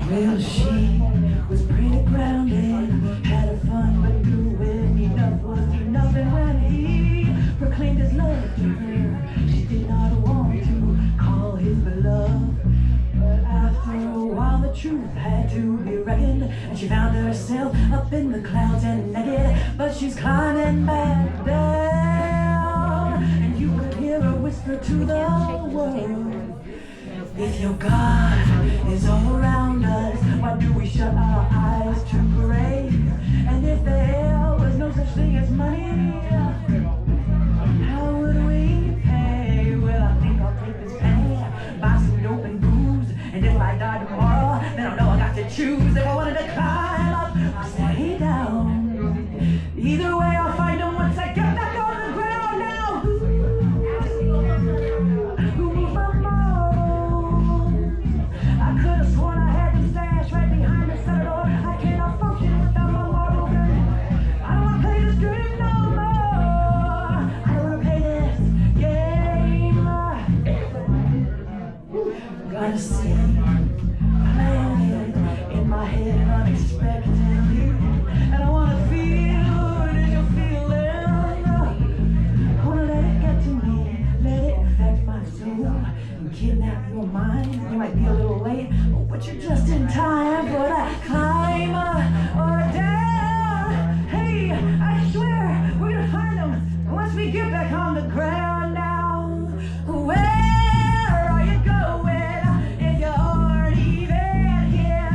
Well, she was pretty grounded, had a fun but doing enough was nothing when he proclaimed his love to her. She did not want to call his beloved, but after a while the truth had to be reckoned, and she found herself up in the clouds and naked, but she's climbing back down, and you could hear her whisper to the world, if your God is all around us, why do we shut our eyes to grace? And if there was no such thing as money, how would we pay? Well, I think I'll take this penny, buy some dope and booze, and if I die tomorrow, then I know I got to choose if I wanted to climb up or stay down. Either way, I'll find them once I get back on the ground now. Who moved my marbles? I could have sworn I had them stashed right behind the cellar door. I cannot function without my marbles. I don't want to play this game no more. I don't want to play this game. Gotta see, playing in my head unexpectedly, and I want to feel it in your feeling. I want to let it get to me, let it affect my soul, and kidnap your mind. You might be a little late, but you're just in time for that climb or down. Hey, I swear we're gonna find them once we get back on the ground now. Where are you going if you aren't even here?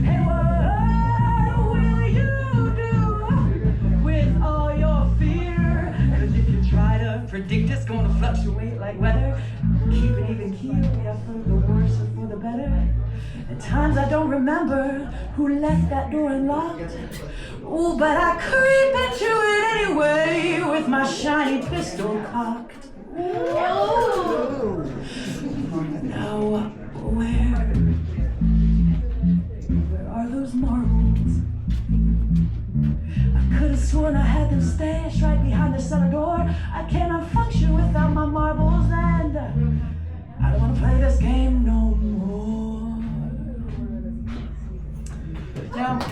And what will you do with all your fear? 'Cause if you try to predict it's gonna fluctuate like weather, keep it even keel, yeah, for the worse or for the better. At times I don't remember who left that door unlocked. Ooh, but I creep into it anyway with my shiny pistol cocked. Ooh. Now, where are those marbles? I could have sworn I had them stashed right behind the cellar door. I cannot function without my marbles, and I don't want to play this game no more. Now, so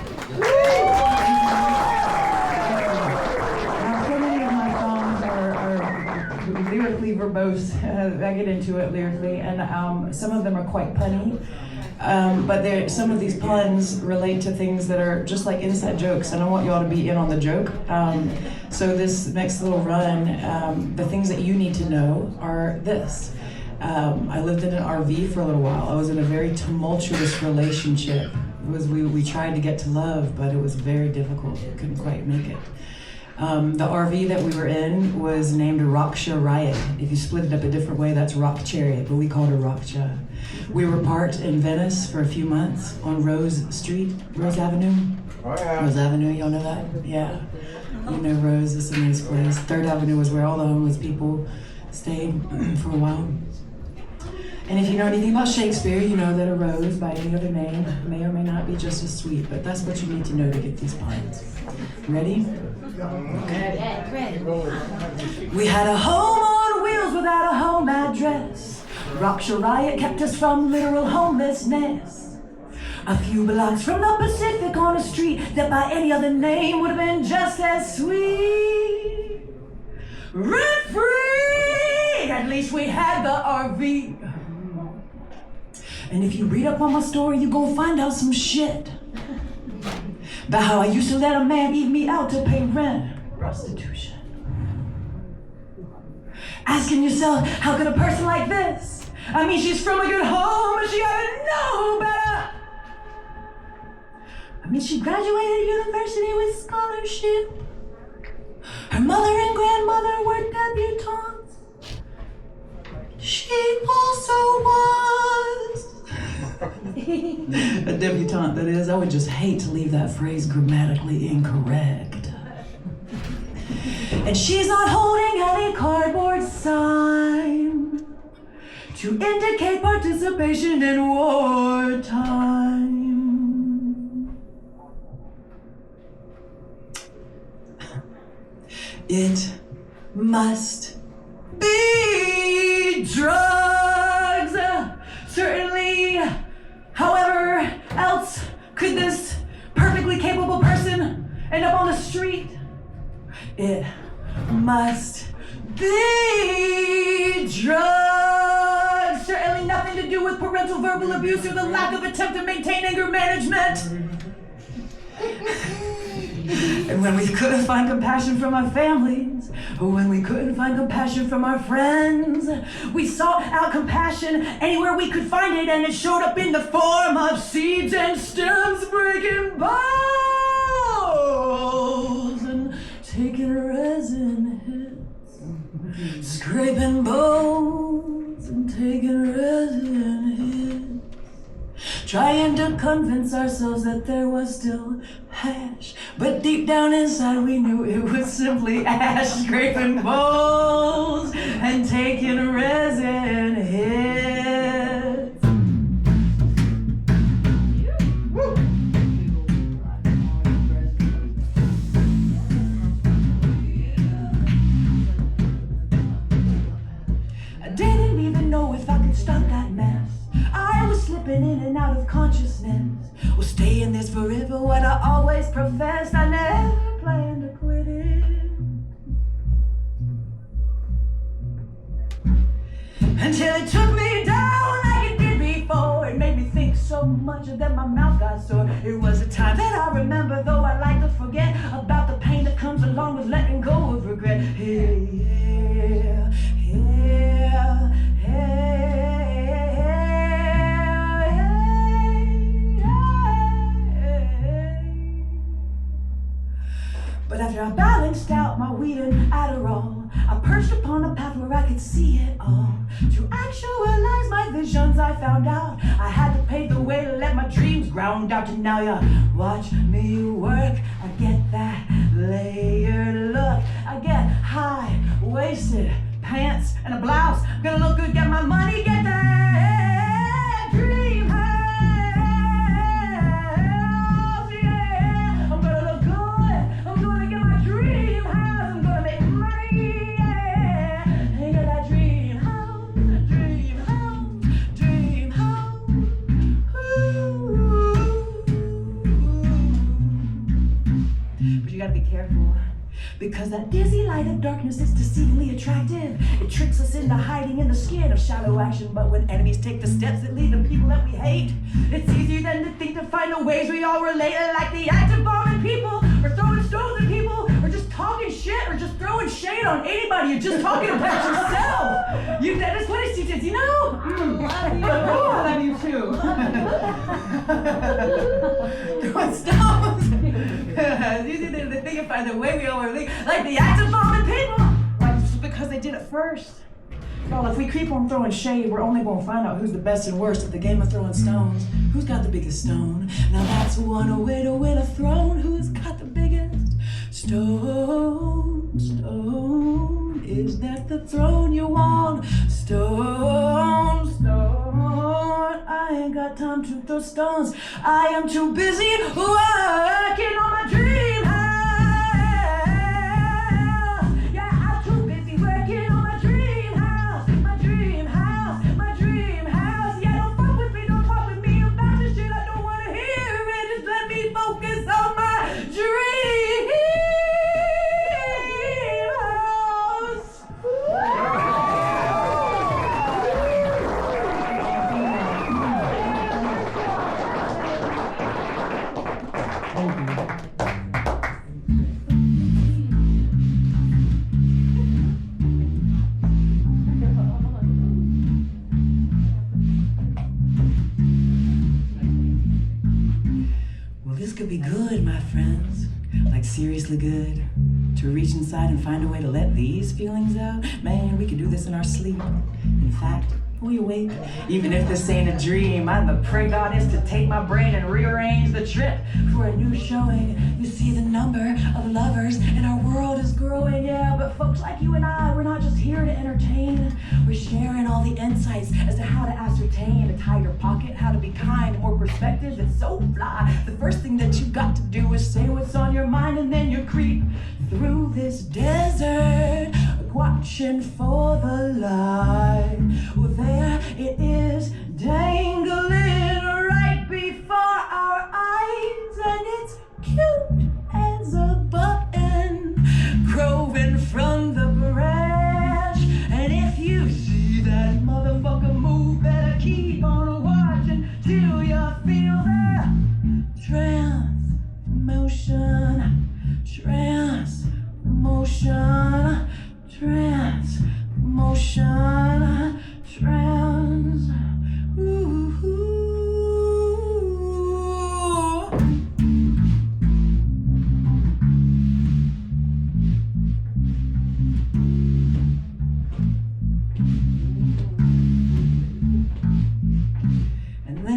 many of my songs are lyrically verbose. I get into it lyrically, and some of them are quite punny. But some of these puns relate to things that are just like inside jokes, and I want y'all to be in on the joke. So this next little run, the things that you need to know are this. I lived in an RV for a little while. I was in a very tumultuous relationship. We tried to get to love, but it was very difficult. We couldn't quite make it. The RV that we were in was named Raksha Riot. If you split it up a different way, that's Rock Chariot, but we called her Raksha. We were parked in Venice for a few months on Rose Avenue. Oh yeah. Rose Avenue, y'all know that? Yeah. You know Rose, it's a nice place. 3rd Avenue was where all the homeless people stayed for a while. And if you know anything about Shakespeare, you know that a rose by any other name may or may not be just as sweet, but that's what you need to know to get these puns. Ready? Okay. We had a home on wheels without a home address. Raksha Riot kept us from literal homelessness. A few blocks from the Pacific on a street that by any other name would have been just as sweet. Rent free! At least we had the RV. And if you read up on my story, you gon' find out some shit about how I used to let a man eat me out to pay rent. Prostitution. Asking yourself, how could a person like this? I mean, she's from a good home, but she ought to know better. I mean, she graduated university with scholarship. Her mother and grandmother were debutantes. She also was a debutante, that is. I would just hate to leave that phrase grammatically incorrect. And she's not holding any cardboard sign to indicate participation in wartime. It must be drugs, certainly. However else Could this perfectly capable person end up on the street? It must be drugs. Certainly nothing to do with parental verbal abuse or the lack of attempt to maintain anger management. And when we couldn't find compassion from our families, or when we couldn't find compassion from our friends, we sought out compassion anywhere we could find it, and it showed up in the form of seeds and stems breaking balls and taking resin hits, scraping bones and taking resin hits. Trying to convince ourselves that there was still hash, but deep down inside we knew it was simply ash, scraping bowls and taking resin hits. Woo. I didn't even know if I could stop that mess. I was slipping in and out of consciousness. Will stay in this forever, what I always professed. I never planned to quit it. Until it took me down like it did before. It made me think so much that my mouth got sore. It was a time that I remember, though I like to forget about the pain that comes along with letting go of regret. Yeah, yeah, yeah, yeah. But after I balanced out my weed and Adderall, I perched upon a path where I could see it all. To actualize my visions, I found out I had to pave the way to let my dreams ground out. And now you watch me work, I get that layered look. I get high-waisted pants and a blouse. Gonna look good, get my money, get that dream house. Yeah, I'm gonna look good, I'm gonna get my dream house. I'm gonna make money, yeah. Hey, get that dream house, dream house, dream house. Ooh. But you gotta be careful, because that dizzy light of darkness is deceivingly attractive. It tricks us into hiding in the skin of shallow action. But when enemies take the steps that lead to people that we hate, it's easier than to think to find the ways we all relate. Like the act of bombing people, or throwing stones at people, or just talking shit, or just throwing shade on anybody. You're just talking about yourself. That's what it teaches, you know? I love you too. Throwing stones. It's easier than to think by the way we all relate. Like the act of bombing people. Like just because they did it first. Well, if we keep on throwing shade, we're only going to find out who's the best and worst at the game of throwing stones. Who's got the biggest stone? Now that's one way to win a throne. Who's got the biggest stone? Stone. Is that the throne you want? Stone, stone. I ain't got time to throw stones. I am too busy working on my dream house. Yeah, I'm too busy working on my dream house. My dream house, my dream house. Yeah, don't fuck with me, don't talk with me about this shit. I don't want to hear it. Just let me focus on my dream house. This could be good, my friends. Like seriously good. To reach inside and find a way to let these feelings out. Man, we could do this in our sleep. In fact, we awake. Even if this ain't a dream, I'm the prey goddess to take my brain and rearrange the trip for a new showing. You see, the number of lovers in our world is growing, yeah. But folks like you and I, we're not just here to entertain. We're sharing all the insights as to how to ascertain a tighter pocket, how to be kind, more perspective. It's so fly. The first thing that you got to do is say what's on your mind, and then you creep through this desert, watching for the light. Well, there it is, dangling right before our eyes.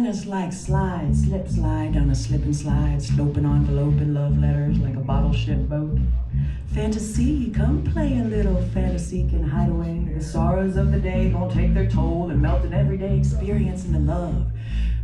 us like slides, slip slide down a slip and slide, sloping envelope and love letters like a bottle ship boat. Fantasy, come play a little fantasy can hide away. The sorrows of the day gon' take their toll and melt an everyday experience into love.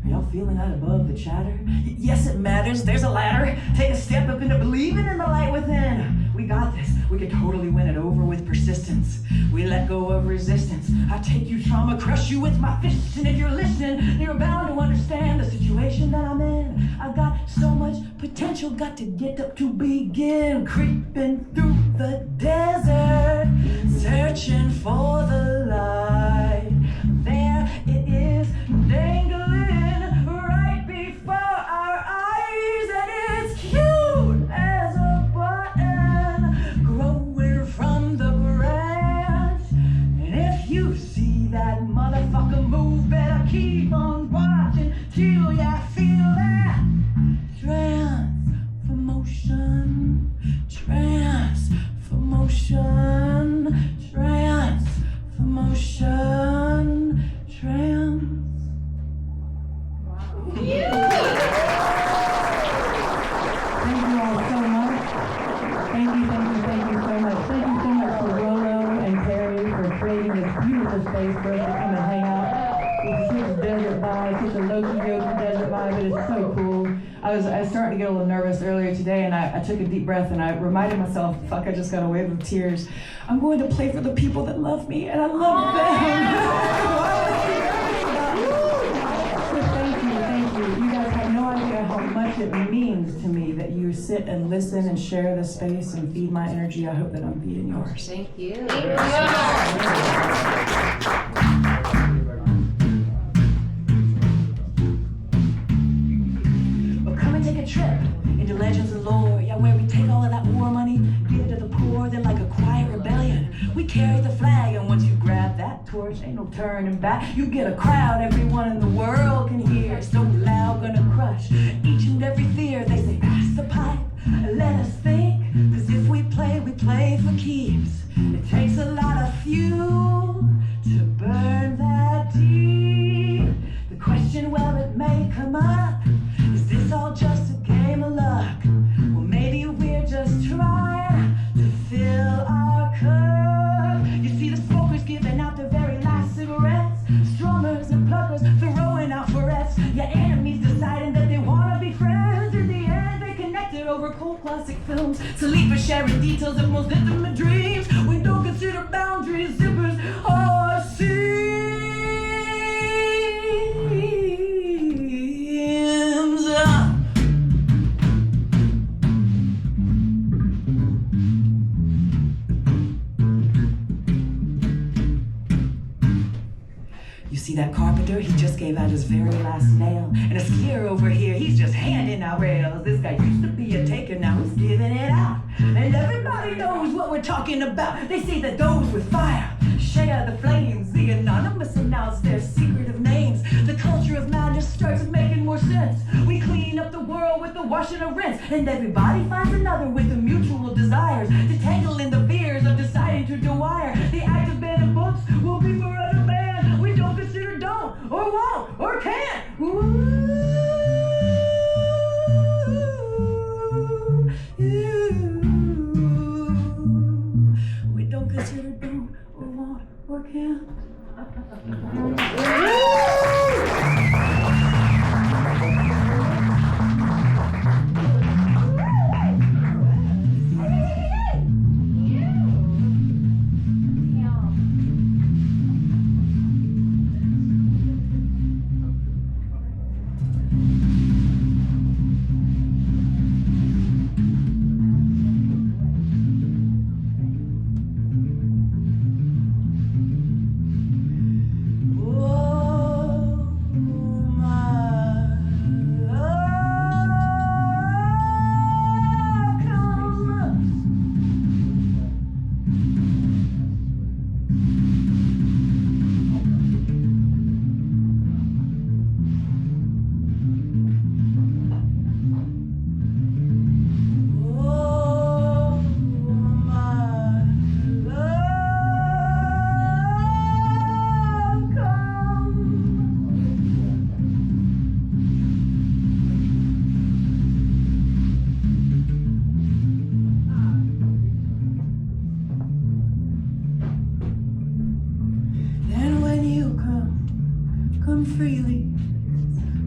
Are y'all feeling that above the chatter? Yes, it matters, there's a ladder. Take a step up into believing in the light within. We got this, we could totally win it over with persistence. We let go of resistance. I take you trauma, crush you with my fists. And if you're listening, you're bound to understand the situation that I'm in. I got so much potential, got to get up to begin. Creeping through the desert, searching for the light. There it is, dangling right before our eyes. And it's cute as a button growing from the branch. And if you see that motherfucker move, better keep on watching till ya feel that transformation, transformation, transformation, Thank you all so much. Thank you so much. Thank you so much for Rolo and Terry for creating this beautiful space for us to come and hang out. It's such a desert vibe, such a low-key yoga desert vibe, but it's so cool. I was starting to get a little nervous earlier today, and I took a deep breath and I reminded myself, fuck, I just got away with tears. I'm going to play for the people that love me, and I love them. So thank you. You guys have no idea how much it means to me that you sit and listen and share this space and feed my energy. I hope that I'm feeding yours. Thank you. Take a trip into legends and lore, yeah, where we take all of that war money, give it to the poor, then like a quiet rebellion, we carry the flag, and once you grab that torch, ain't no turning back. You get a crowd everyone in the world can hear, so loud, gonna crush each and every fear. They say, pass the pipe, let us think, cause if we play for keeps. It takes a lot of fuel to burn that deep. The question, well, it may come up, is this all just a game of luck? Well, maybe we're just trying to fill our cup. You see the smokers giving out their very last cigarettes, strummers and pluckers throwing out barrettes. Your enemies deciding that they want to be friends. In the end, they connected over cold classic films. Sleepers sharing details of most intimate dreams. We don't consider boundaries zippers or seams. You see that carpenter? He just gave out his very last nail. And a skier over here, he's just handing out rails. This guy used to be a taker, now he's giving it out. And everybody knows what we're talking about. They say that those with fire share the flames. The anonymous announce their secretive names. The culture of madness starts making more sense. We clean up the world with the washing and rinse. And everybody finds another with the mutual desires to tangle in the fears of deciding to dewire. The act of banning books will be forever banned. We don't consider don't, or won't, or can't. We don't consider don't, or won't, or can't.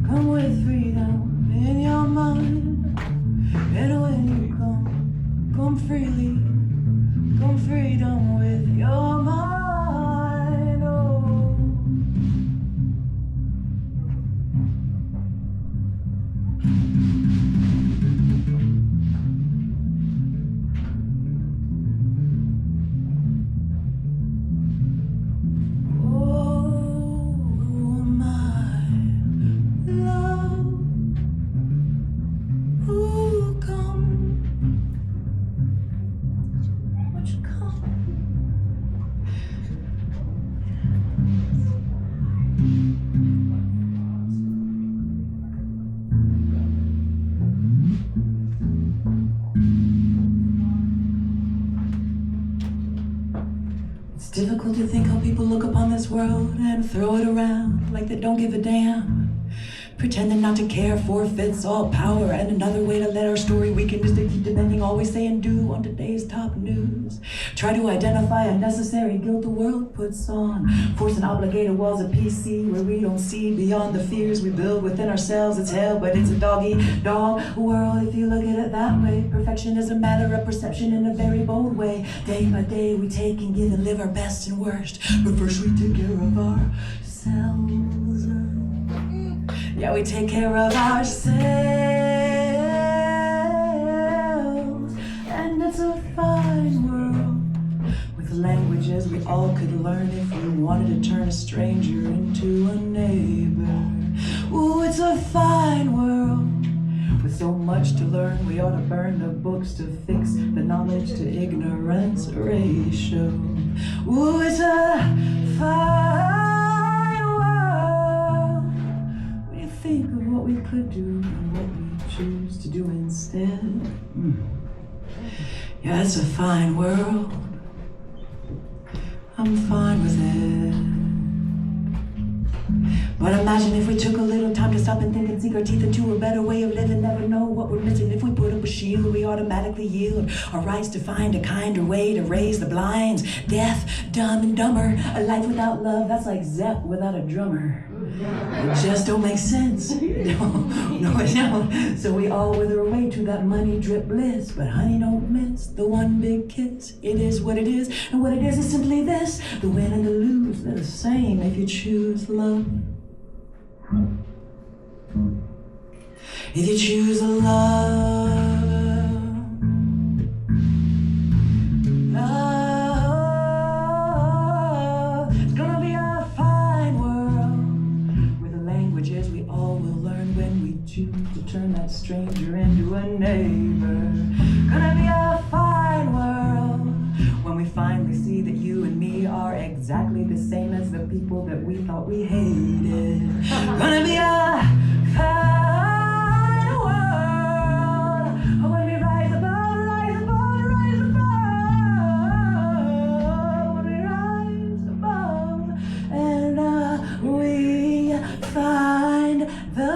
Come with freedom in your mind. And when you come freely. Come freedom with your mind. Oh. It's difficult to think how people look upon this world and throw it around like they don't give a damn. Pretending not to care, forfeits all power, and another way to let our story weaken is to keep demanding all we say and do on today's top news. Try to identify unnecessary guilt the world puts on, forcing obligated walls of PC where we don't see beyond the fears we build within ourselves. It's hell, but it's a dog-eat-dog world if you look at it that way. Perfection is a matter of perception in a very bold way. Day by day we take and give and live our best and worst, but first we take care of ourselves. Yeah, we take care of ourselves, and it's a fine world with languages we all could learn if we wanted to turn a stranger into a neighbor. Ooh, it's a fine world with so much to learn. We ought to burn the books to fix the knowledge to ignorance ratio. Ooh, it's a fine. Think of what we could do and what we choose to do instead. Yeah, it's a fine world. I'm fine with it. But imagine if we took a little time to stop and think and sink our teeth into a better way of living. Never know what we're missing. If we put up a shield, we automatically yield our rights to find a kinder way to raise the blinds. Deaf, dumb, and dumber. A life without love, that's like Zepp without a drummer. It just don't make sense. No, it don't. So we all wither away to that money drip bliss. But honey, don't miss the one big kiss. It is what it is, and what it is simply this. The win and the lose, they're the same if you choose love. If you choose love, it's gonna be a fine world where the languages we all will learn when we choose to turn that stranger into a neighbor. Gonna be a fine world when we finally see that you and me are exactly the same as the people that we thought we hated. Gonna be a fine world when we rise above, rise above, rise above. When we rise above and we find the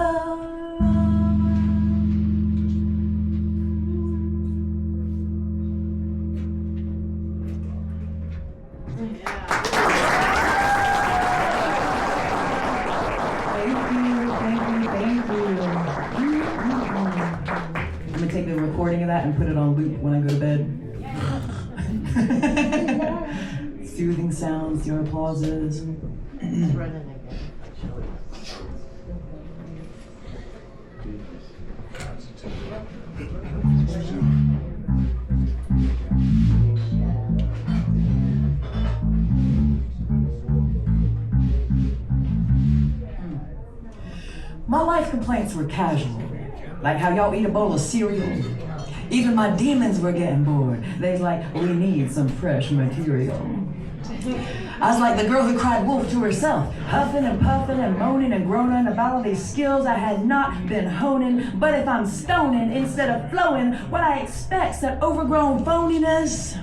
take the recording of that and put it on loop when I go to bed. Soothing sounds, your applauses. My life complaints were casual. Like how y'all eat a bowl of cereal. Even my demons were getting bored. They's like, we need some fresh material. I was like the girl who cried wolf to herself, huffing and puffing and moaning and groaning about all these skills I had not been honing. But if I'm stoning instead of flowing, what I expect's that overgrown phoniness.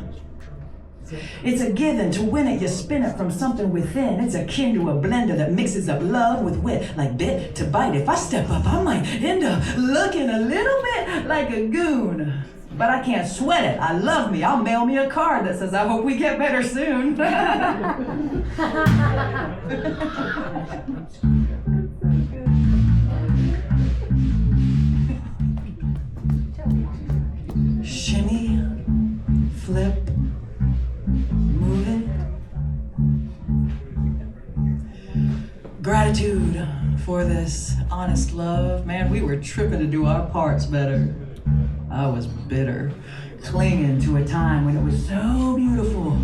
It's a given. To win it, you spin it from something within. It's akin to a blender that mixes up love with wit, like bit to bite. If I step up, I might end up looking a little bit like a goon. But I can't sweat it. I love me. I'll mail me a card that says, I hope we get better soon. before this honest love, man, we were tripping to do our parts better. I was bitter, clinging to a time when it was so beautiful,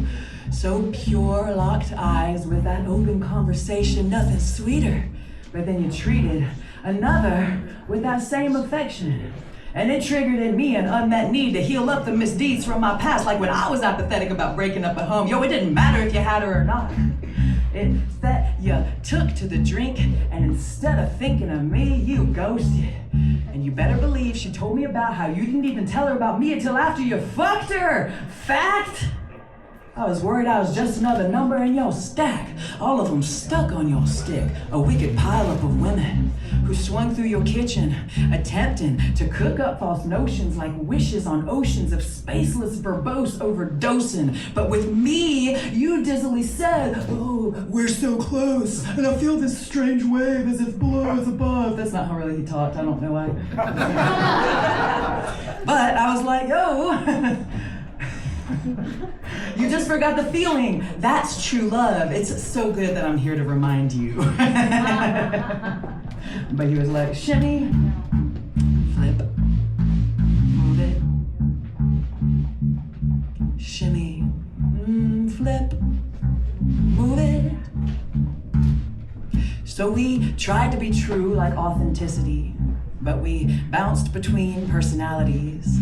so pure, locked eyes with that open conversation, nothing sweeter. But then you treated another with that same affection. And it triggered in me an unmet need to heal up the misdeeds from my past, like when I was apathetic about breaking up at home. Yo, it didn't matter if you had her or not. It's that you took to the drink, and instead of thinking of me, you ghosted. And you better believe she told me about how you didn't even tell her about me until after you fucked her. Fact? I was worried I was just another number in your stack, all of them stuck on your stick, a wicked pileup of women who swung through your kitchen, attempting to cook up false notions like wishes on oceans of spaceless verbose overdosing. But with me, you dizzily said, oh, we're so close, and I feel this strange wave as if below is above. That's not how really he talked, I don't know why. But I was like, yo, you just forgot the feeling. That's true love. It's so good that I'm here to remind you. But he was like, shimmy, flip, move it. Shimmy, flip, move it. So we tried to be true like authenticity, but we bounced between personalities.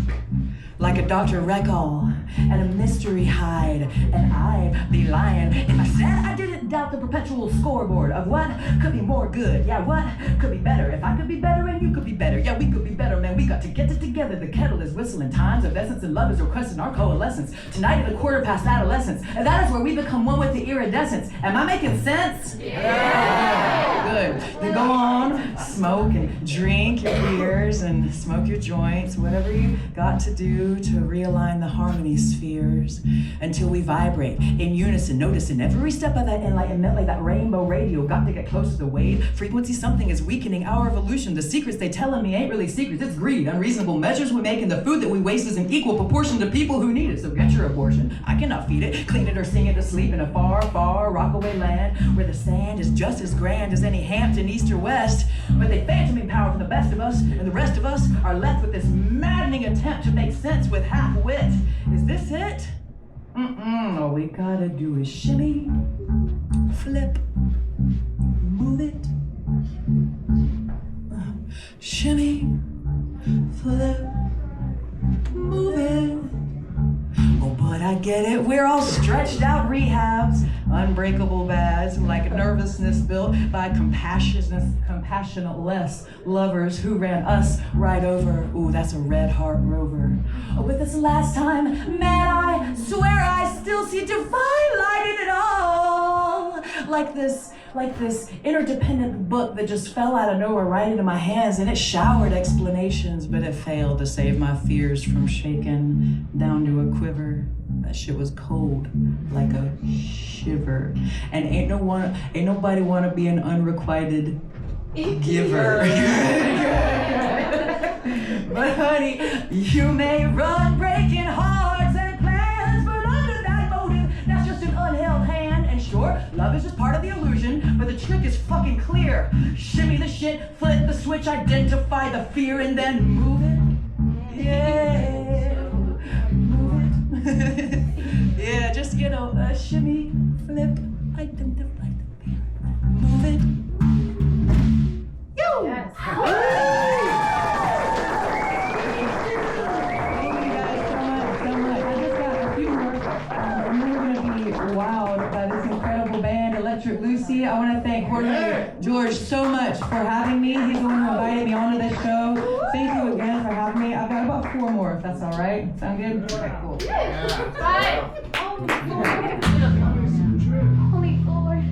Like a Dr. Recall and a mystery hide, and I'd be lying if I said I didn't doubt the perpetual scoreboard of what could be more good, yeah, what could be better. If I could be better and you could be better, yeah, we could be better, man, we got to get it together. The kettle is whistling, times of essence and love is requesting our coalescence. Tonight at 1/4 adolescence, and that is where we become one with the iridescence. Am I making sense? Yeah. Good. Then go on, smoke and drink your beers and smoke your joints, whatever you got to do to realign the harmony spheres until we vibrate in unison, noticing every step of that enlightenment like that rainbow radio. Got to get close to the wave frequency. Something is weakening our evolution. The secrets they telling me ain't really secrets. It's greed, unreasonable measures we make, and the food that we waste is in equal proportion to people who need it. So get your abortion. I cannot feed it, clean it, or sing it to sleep in a far, far rockaway land where the sand is just as grand as any Hampton, East or West. But they phantoming power from the best of us, and the rest of us are left with this maddening attempt to make sense with half wit. Is this it? All we gotta do is shimmy, flip, move it. Shimmy, flip, move it. Oh, but I get it. We're all stretched out rehabs, unbreakable bads, like nervousness built by compassionate-less lovers who ran us right over. Ooh, that's a red heart rover. Oh, but this last time, man, I swear I still see divine light in it all. Like this interdependent book that just fell out of nowhere right into my hands, and it showered explanations, but it failed to save my fears from shaking down to a quiver. That shit was cold, like a shiver. And ain't nobody wanna be an unrequited giver. But honey, you may run breaking hearts and plans, but under that motive, that's just an unheld hand. And sure, love is just part of the illusion, but the trick is fucking clear. Shimmy the shit, flip the switch, identify the fear, and then move it. Yeah, move it. Yeah, just, shimmy, flip, identify the fear, move it. Yo! Yes. Lucy, I want to thank coordinator George so much for having me. He's the one who invited me onto this show. Thank you again for having me. I've got about 4 more, if that's all right. Sound good? Okay, cool. Yeah. Only 4.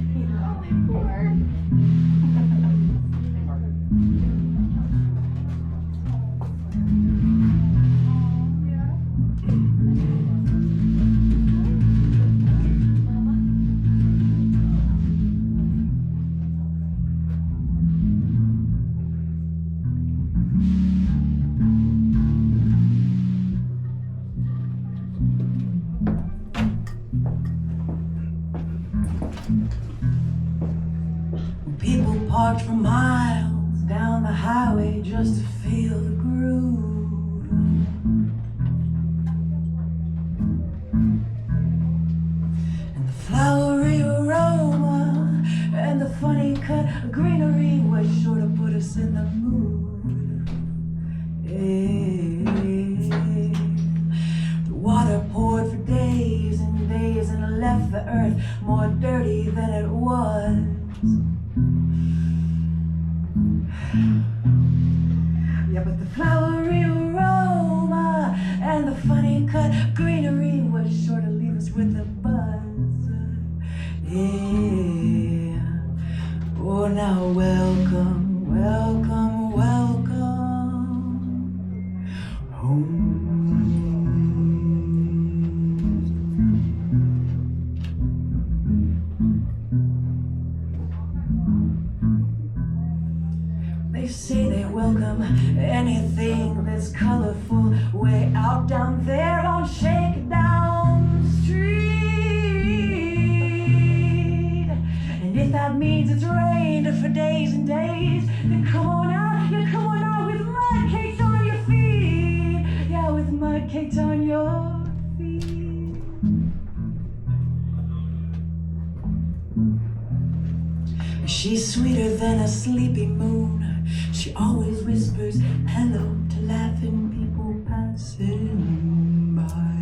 body just to feel the groove. And the flowery aroma and the funny cut greenery was sure to put us in the mood. The water poured for days and days and left the earth more dirty than it was. Yeah, but the flowery aroma and the funny cut greenery was sure to leave us with a buzz. Yeah. Oh, now welcome, welcome, welcome home. They say they welcome anything that's colorful way out down there on Shakedown Street. And if that means it's rained for days and days, then come on out, yeah, come on out with mud cakes on your feet. Yeah, with mud cakes on your feet. She's sweeter than a sleepy moon. She always whispers hello to laughing people passing by.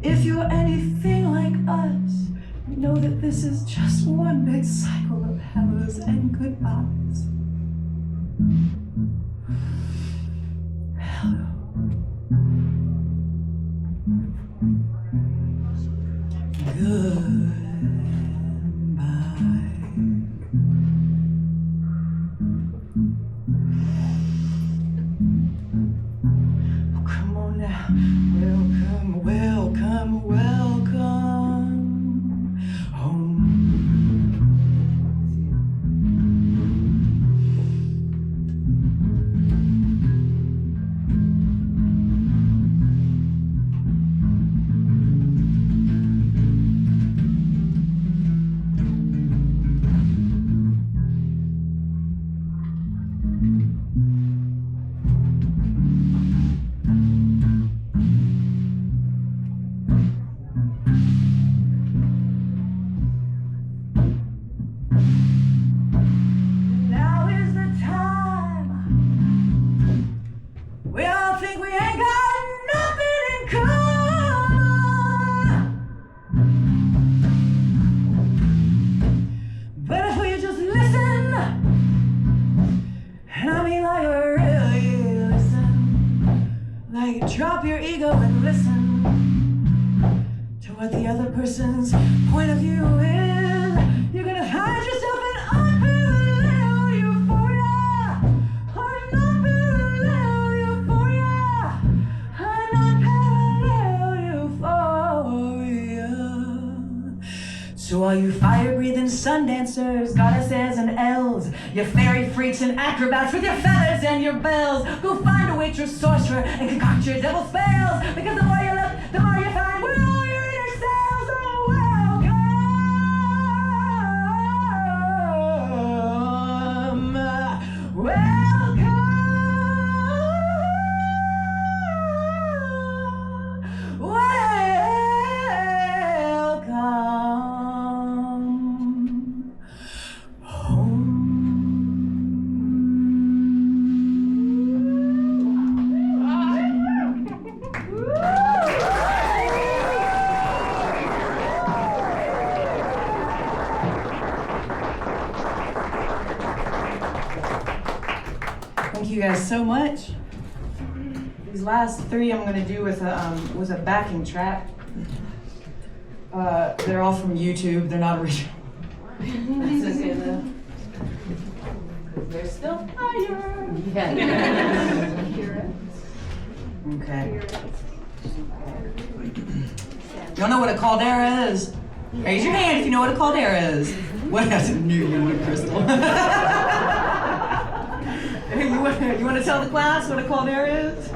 If you're anything like us, know that this is just one big cycle of hellos and goodbyes. Hello. Goodbye. Welcome, welcome, welcome home. Drop your ego and listen to what the other person's point of view is. You're gonna find yourself an unparalleled euphoria, an unparalleled euphoria, an unparalleled euphoria. So all you fire-breathing sun dancers, goddesses and elves, you fairy freaks and acrobats with your feathers and your bells, go find a waitress, sorcerer, and concoct your devil spells, because the more you look, the more you find where all your inner selves are welcome. Thank you guys so much. These last three I'm going to do with a backing track. They're all from YouTube. They're not original. That's okay though. They're still fire. Yeah. Okay. Y'all know what a caldera is? Raise your hand if you know what a caldera is. What I knew you would, Crystal. You want to tell the class what a caldera is?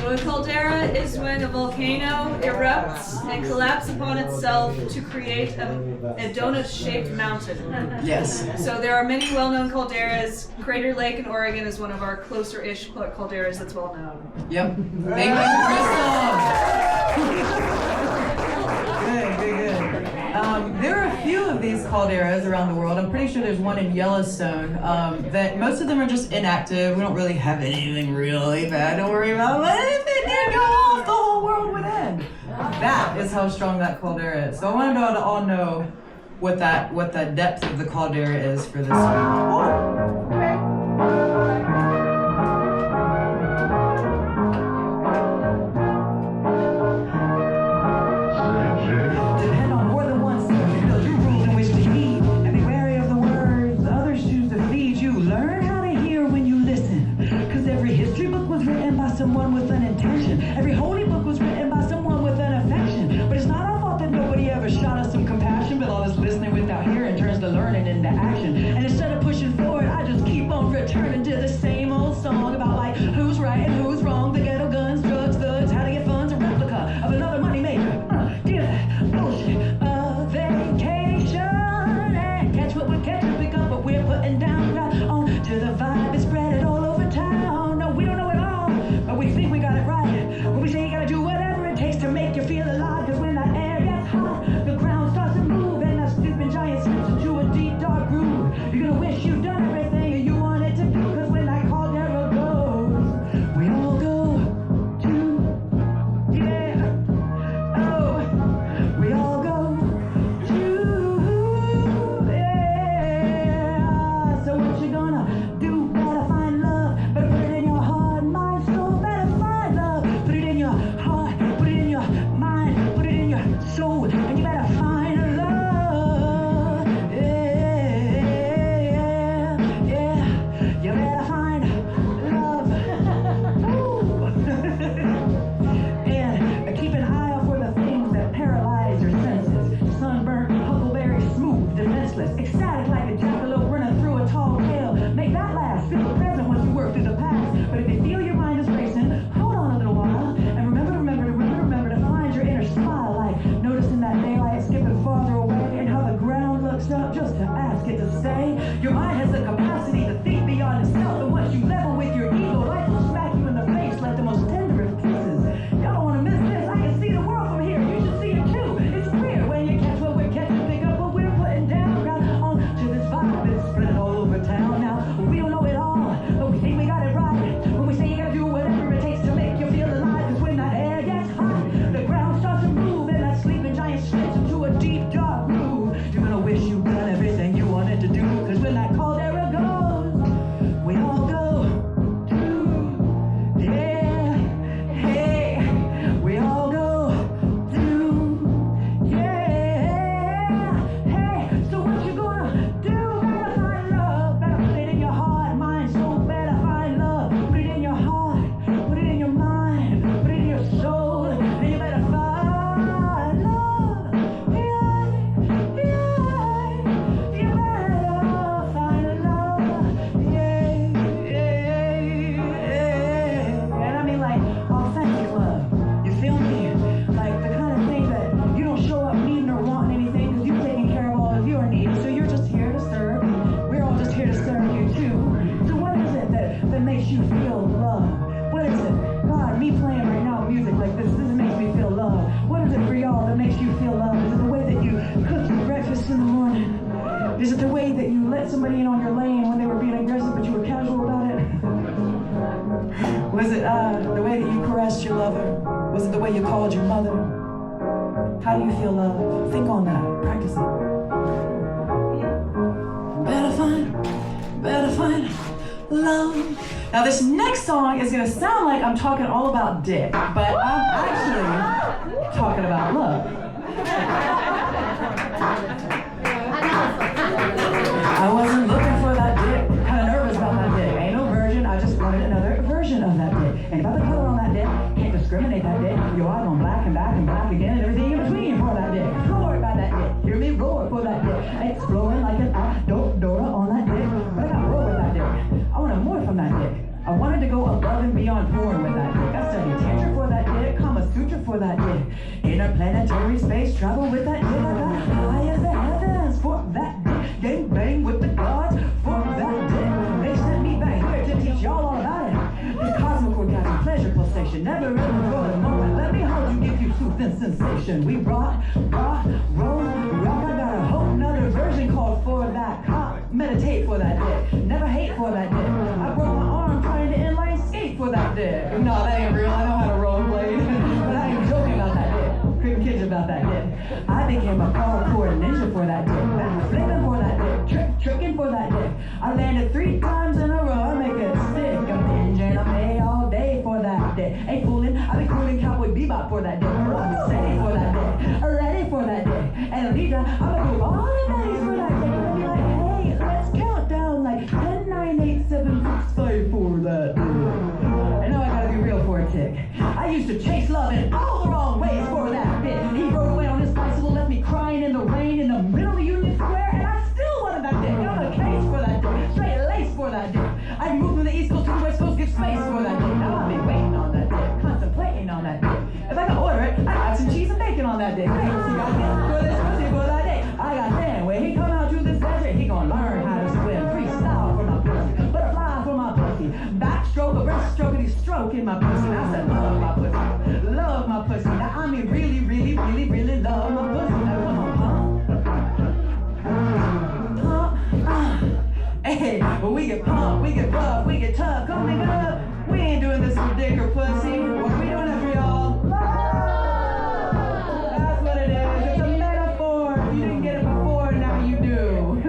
So a caldera is when a volcano erupts and collapses upon itself to create a donut-shaped mountain. Yes. So there are many well-known calderas. Crater Lake in Oregon is one of our closer-ish calderas that's well-known. Yep. Thank you, Crystal. Good. There are a few of these calderas around the world. I'm pretty sure there's one in Yellowstone. That most of them are just inactive. We don't really have anything really bad to worry about. But if it did go off, the whole world would end. That is how strong that caldera is. So I want to all know what the depth of the caldera is for this one. Oh, okay. Someone with an intention. Every holy book was written by someone with an affection. But it's not our fault that nobody ever shot us some compassion. But all this listening without hearing turns the learning into action. And instead of pushing forward, I just keep on returning to the same old song about like who's right and who's wrong. The ghetto guns, drugs, thugs, how to get funds, a replica of another moneymaker. Give that bullshit a vacation and catch what we're catching, pick up what we're putting down. Right on to the vibe and spread it all over town. No, we don't know it all. But we think we got it right. When we say you gotta do whatever it takes to make you feel alive. Cause when that air gets hot, the ground starts to move, and that sleeping giant slips into a deep dark groove. You're gonna wish you'd done everything you wanted to do. Cause when that caldera goes, we all go to, yeah. Oh, we all go to, yeah. So what you gonna do? Better find love. Better put it in your heart, mind, soul. Better find love. Put it in your heart. Put it in your mind. Put it in your soul. And you better find love. Yeah, yeah. You better find love. Ooh. And keep an eye out for the things that paralyze your senses. Sunburnt, huckleberry, smooth, defenseless, ecstatic like a jackalope running through a tall tale. Make that last. Feel the present once you work through the past. But if you feel your mind is racing, hold on a little while and remember to find your inner smile. Like noticing that daylight skipping farther away and how the ground looks up just to ask it to stay. Your mind has the capacity to think beyond itself, and once you level with your ego, life will smack you in the face like the most tender of kisses. Y'all don't want to miss this. I can see the world from here. You should see it too. It's weird when you catch what we're catching, pick up what we're putting down. Right on to this vibe and spread it all over town. Now we don't know it all, but we think we got it right. When we say you gotta do whatever it takes to make you feel alive. Cause when that air gets hot, the ground starts to move, and that sleeping giant slips into a deep dark groove. You're gonna wish you'd done everything you wanted to do. Cause when that caldera goes, we all go to, yeah, hey, we all go to, yeah, hey. So what you gonna do? Better find love. Better put it in your heart, mind, soul. Better find love. Put it in your heart. Put it in your mind. Put it in your soul. And you better find love. Yeah, yeah. You better find love. Yeah, yeah. And I mean like authentic love. You feel me? Like the kind of thing that you don't show up needing or wanting anything because you're taking care of all of your needs. So you're just here to serve. We're all just here to serve you too. So what is it that makes you feel love? What is it? God, me playing right now music like this makes me feel love. What is it for y'all that makes you feel love? Is it the way that you cook your breakfast in the morning? Is it the way that you let somebody in on your lane when they were being aggressive but you were casual about it? Was it the way that you caressed your lover? Was it the way you called your mother? How do you feel love? Think on that. Practice it. Better find love. Now this next song is gonna sound like I'm talking all about dick, but I'm actually talking about love. I wasn't looking for that dick. Kind of nervous about that dick. Ain't no virgin. I just wanted another version of that dick. And about the color on that dick, can't discriminate that dick. Your eyes on black and black and black again and everything in between for that dick. Roar about that dick. Hear me roar for that dick. Exploding like an Dora on that dick. But I got roar with that dick. I want more from that dick. I want to to go above and beyond porn with that dick. I studied tantra for that dick, Kama Sutra for that dick. Interplanetary space travel with that dick. I got high as the heavens for that dick. Gang bang with the gods for that dick. They sent me back here to teach y'all all about it. This cosmic orgasm, pleasure pulsation, never really for the moment. Let me hold you, give you soothing sensation. We rock, roll, rock. I got a whole nother version called for that cop. Meditate for that dick, never hate for that dick. I broke my arm trying to inline skate for that dick. No, that ain't real. I know how to rollerblade, but I ain't joking about that dick. Couldn't kid you about that dick. I became a parkour ninja for that dick. Back flipping for that dick, tricking for that dick. I landed 3 times in a row. I make it stick. I'm binging, I'm A all day for that dick. Ain't fooling, I be cooling Cowboy Bebop for that dick. I'm steady for that dick, ready for that dick. And Lita, I'ma do all the days for that dick. And be like, hey, let's count down like 10, 9, 8, 7, 6, 5 for that dick. And now I gotta be real for a tick. I used to chase love in all the wrong ways for that dick. He rode away on his bicycle, left me crying in the rain in the middle of Union Square, and I still wanted that dick. I'm a case for that dick, straight lace for that dick. I moved from the East Coast to the West Coast, get space for that dick. Now I've been waiting on that dick, contemplating on that dick. If I can order it, I got some cheese and bacon on that dick. Hey, you got me for this pussy for that dick. I got Dan, when he come out to this desert, he gon' learn how to swim. Freestyle for my pussy, butterfly for my pussy. Backstroke, a breaststroke, and he's stroking my pussy. And I said, love my pussy, love my pussy. Now I mean really, really, really, really love my pussy. Now come on, hey, when we get pumped, we get rough, we get tough, coming up. We ain't doing this for dick or pussy. What are we doing it for y'all? That's what it is. It's a metaphor. If you didn't get it before, now you do.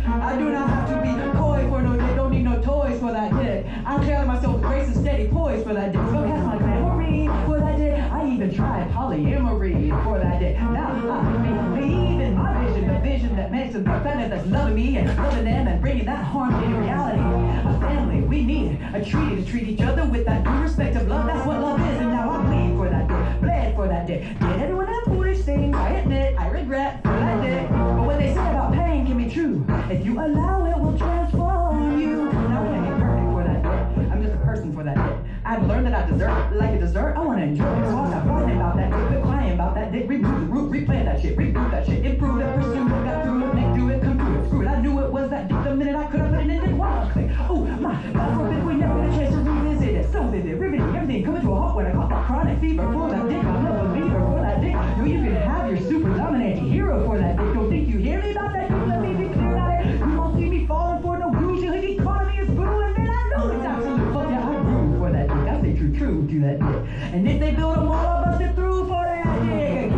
I do not have to be coy for no dick. Don't need no toys for that dick. I carry myself with grace and steady poise for that dick. So catch my glamour for that dick. I even tried polyamory for that dick. Now I believe in my vision, the vision that makes a planet that's loving me and loving them and bringing that harmony to reality. A family, we need a treaty to treat each other with that due respect of love. That's what love is, and now I bleed for that dick, bled for that dick. Did everyone have foolish things? I admit, I regret for that dick. But what they say about pain can be true. If you allow it, will transform you. Now I can't be perfect for that dick. I'm just a person for that dick. I've learned that I deserve it like a dessert. I want to enjoy it, so I'll stop whining about that dick, quit crying about that dick. Remove the root, replay that shit, reboot that shit, improve it, pursue it, got through it, make do it, come through it, screw it. I knew it was that dick the minute I could have put it in, didn't want to click. Oh my, God forbid we never get a chance to revisit it. So vivid, riveting, everything coming to a halt when I caught that chronic fever for that dick. I'm a believer for that dick. Yo, you can have your super dominating hero for that dick. Don't think you hear me about that dick? Let me be clear about it. You won't see me falling for no bougie hoodie, calling me a boo, and then I know it's absolute. Fuck yeah, I grew for that dick. I say true to that dick. And if they build a wall, I'll bust it through for that dick.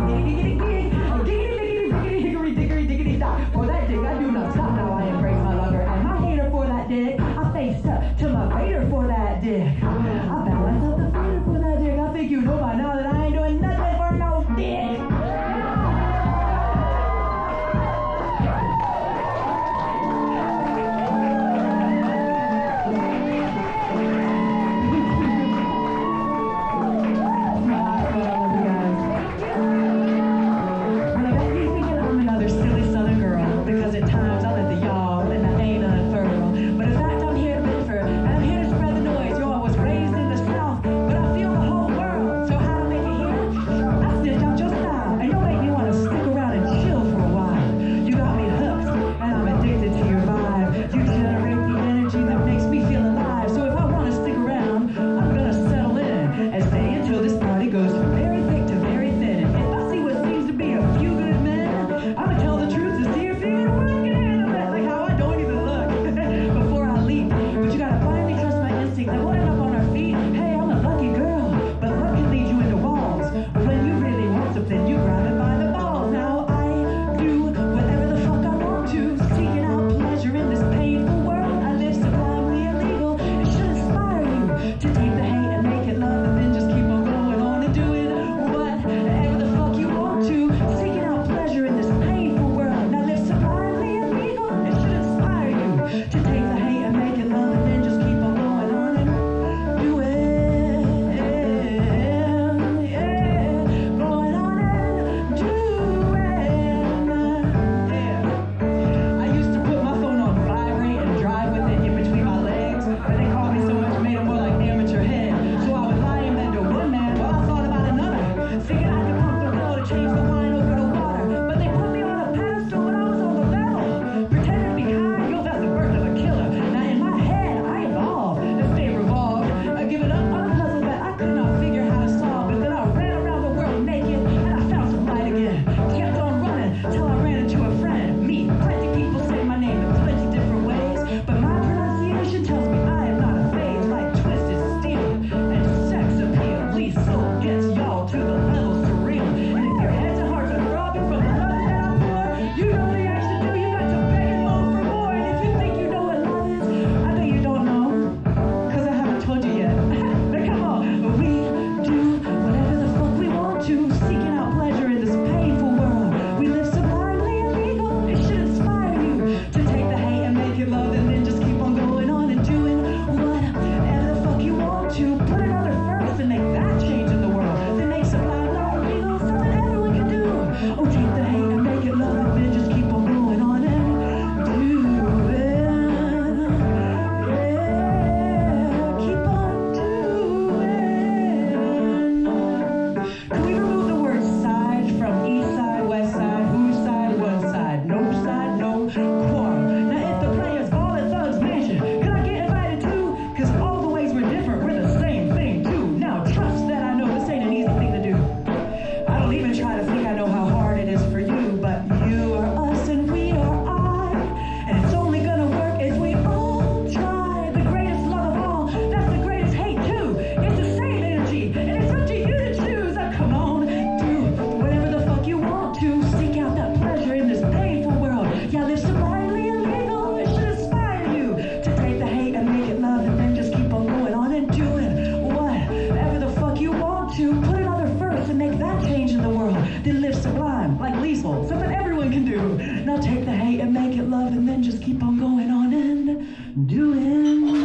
Now take the hate and make it love and then just keep on going on and doing.